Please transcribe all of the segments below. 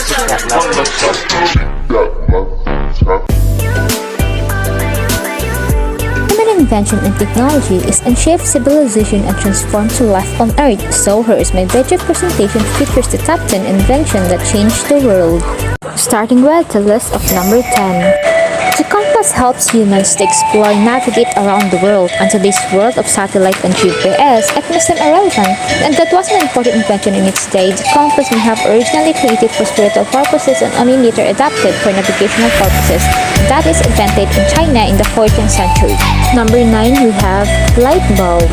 Human invention and technology is unshaped civilization and transformed to life on Earth. So here is my budget presentation features the top 10 inventions that changed the world. Starting with the list of number 10. The compass helps humans to explore and navigate around the world. In today's world of satellite and GPS, it may seem irrelevant, and that was an important invention in its day. The compass may have originally created for spiritual purposes and only later adapted for navigational purposes. That is invented in China in the 14th century. Number 9, we have light bulb.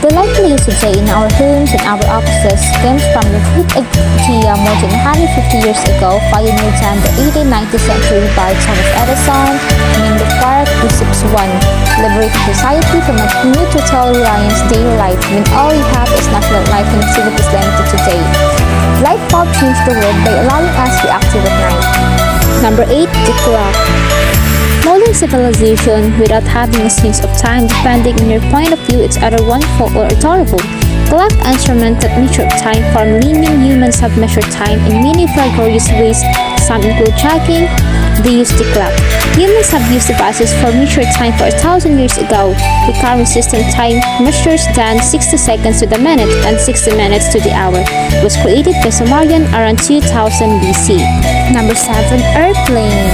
The light we use today in our homes and our offices stems from the Greek idea more than 150 years ago, pioneered in the 18th-19th century by Thomas Edison, named the Spark Recepts One, liberating society from a new total reliance daily life when all we have is natural light and facilities limited today. Light bulb changed the world by allowing us to be active at night. Number 8, the clock. Modern civilization, without having a sense of time, depending on your point of view, it's either wonderful or adorable. Clock instruments that measure time from living humans have measured time in many various ways. Some include tracking. They use the clock. Humans have used devices for measure time for 1,000 years ago. The current system time measures then 60 seconds to the minute and 60 minutes to the hour. It was created by Sumerian around 2000 BC. Number 7, airplane.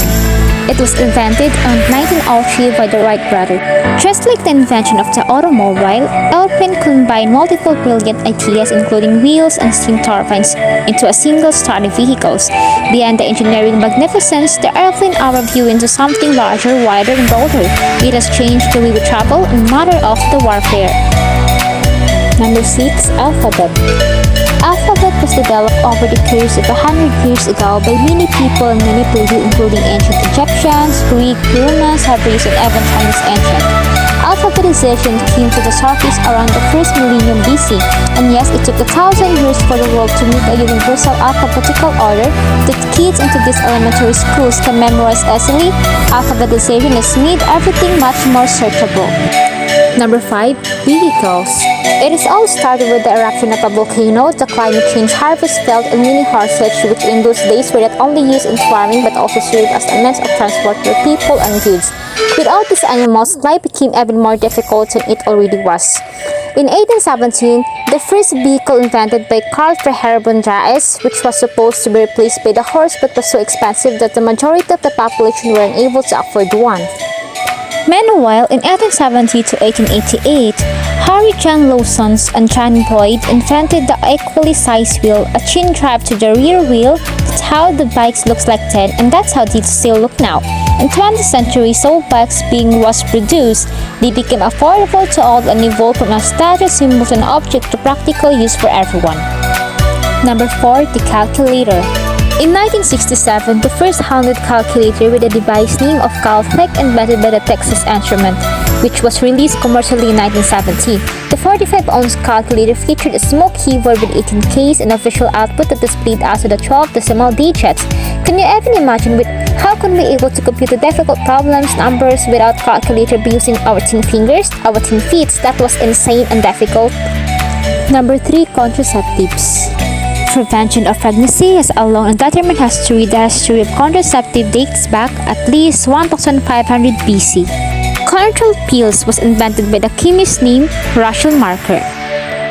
It was invented in 1903 by the Wright brothers. Just like the invention of the automobile, airplane combined multiple brilliant ideas including wheels and steam turbines into a single sturdy vehicles. Beyond the engineering magnificence, the airplane evolved into something larger, wider, and bolder. It has changed the way we travel and matter of the warfare. Number 6, alphabet. Alphabet was developed over the course of 100 years ago by many people and many places including ancient Egyptians, Greek, Romans, Hebrews, and even Chinese ancient. Alphabetization came to the surface around the first millennium BC, and yes, it took 1,000 years for the world to make a universal alphabetical order that kids in today's elementary schools can memorize easily. Alphabetization has made everything much more searchable. Number 5, vehicles. It is all started with the eruption of a volcano, the climate change harvest felt and mini horses, which in those days were not only used in farming but also served as a means of transport for people and goods. Without these animals, life became even more difficult than it already was. In 1817, the first vehicle invented by Carl Friedrich von Drais, which was supposed to be replaced by the horse but was so expensive that the majority of the population were unable to afford one. Meanwhile, in 1870 to 1888, Harry John Lawson and John Boyd invented the equally sized wheel, a chin drive to the rear wheel. That's how the bikes looks like then, and that's how they still look now. In 20th century, so bikes being was produced, they became affordable to all and evolved from a status symbol to an object to practical use for everyone. Number 4, the calculator. In 1967, the first handheld calculator with a device named of Caltech invented by the Texas Instrument, which was released commercially in 1970. The 45-ounce calculator featured a small keyboard with 18 keys and a visual output that displayed out to the 12 decimal digits. Can you even imagine how can we able to compute the difficult problems, numbers, without calculator by using our 10 fingers, our 10 feet? That was insane and difficult. Number 3, contraceptives. Prevention of pregnancy has a long and determined history. The history of contraceptive dates back at least 1500 BC. Control pills was invented by the chemist named Rachel Marker.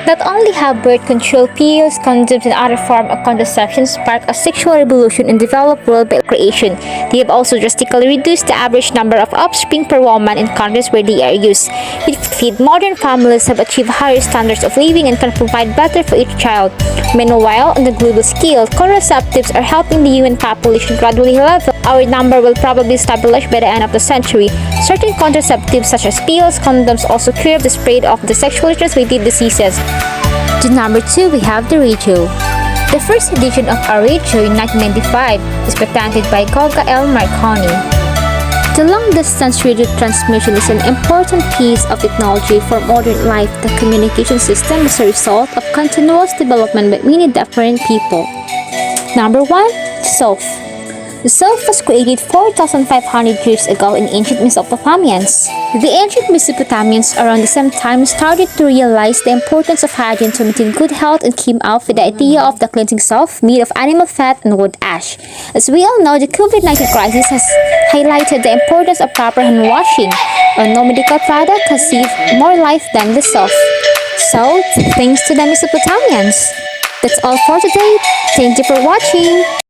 Not only have birth control pills, condoms, and other forms of contraception sparked a sexual revolution in the developed world by creation, they have also drastically reduced the average number of offspring per woman in countries where they are used. With feed, modern families have achieved higher standards of living and can provide better for each child. Meanwhile, on the global scale, contraceptives are helping the human population gradually level. Our number will probably stabilize by the end of the century. Certain contraceptives such as pills, condoms also curb the spread of the sexually transmitted diseases. To number 2, we have the radio. The first edition of a radio in 1995 is patented by Golga L. Marconi. The long-distance radio transmission is an important piece of technology for modern life. The communication system is a result of continuous development by many different people. Number 1, soap. The soap was created 4,500 years ago in ancient Mesopotamians. The ancient Mesopotamians around the same time started to realize the importance of hygiene to maintain good health and came up with the idea of the cleansing soap made of animal fat and wood ash. As we all know, the COVID-19 crisis has highlighted the importance of proper hand washing. No medical product has saved more life than the soap. So, thanks to the Mesopotamians. That's all for today. Thank you for watching.